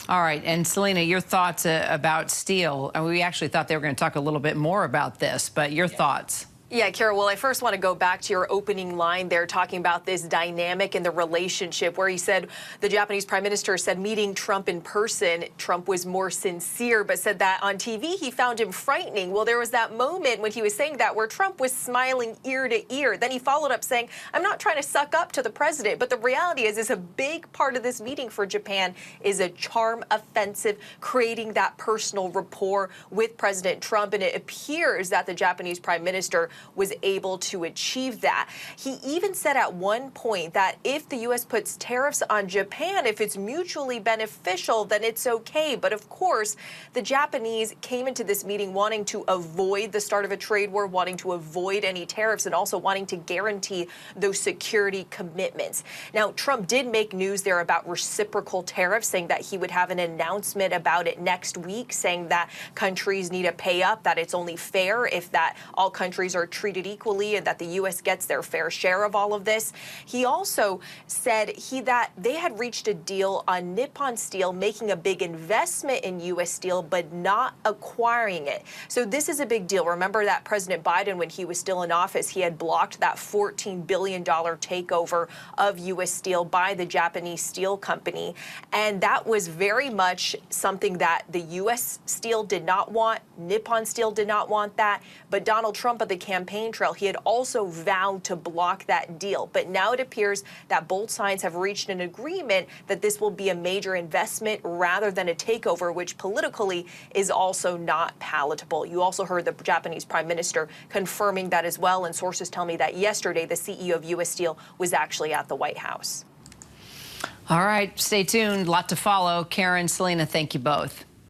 All right, and Selena, your thoughts about steel. We actually thought they were going to talk a little bit more about this, but your thoughts. Yeah, Kara, well, I first want to go back to your opening line there talking about this dynamic in the relationship where he said the Japanese prime minister said meeting Trump in person, Trump was more sincere, but said that on TV he found him frightening. Well, there was that moment when he was saying that where Trump was smiling ear to ear. Then he followed up saying, I'm not trying to suck up to the president, but the reality is a big part of this meeting for Japan is a charm offensive, creating that personal rapport with President Trump. And it appears that the Japanese prime minister was able to achieve that. He even said at one point that if the U.S. puts tariffs on Japan, if it's mutually beneficial, then it's okay. But of course, the Japanese came into this meeting wanting to avoid the start of a trade war, wanting to avoid any tariffs, and also wanting to guarantee those security commitments. Now, Trump did make news there about reciprocal tariffs, saying that he would have an announcement about it next week, saying that countries need to pay up, that it's only fair if that all countries are treated equally and that the U.S. gets their fair share of all of this. He also said that they had reached a deal on Nippon Steel making a big investment in U.S. Steel but not acquiring it. So this is a big deal. Remember that President Biden, when he was still in office, he had blocked that $14 billion takeover of U.S. Steel by the Japanese steel company. And that was very much something that the U.S. Steel did not want. Nippon Steel did not want that. But Donald Trump at the campaign trail, he had also vowed to block that deal. But now it appears that both sides have reached an agreement that this will be a major investment rather than a takeover, which politically is also not palatable. You also heard the Japanese prime minister confirming that as well. And sources tell me that yesterday the CEO of U.S. Steel was actually at the White House. All right, stay tuned. A lot to follow. Karen, Selena, thank you both.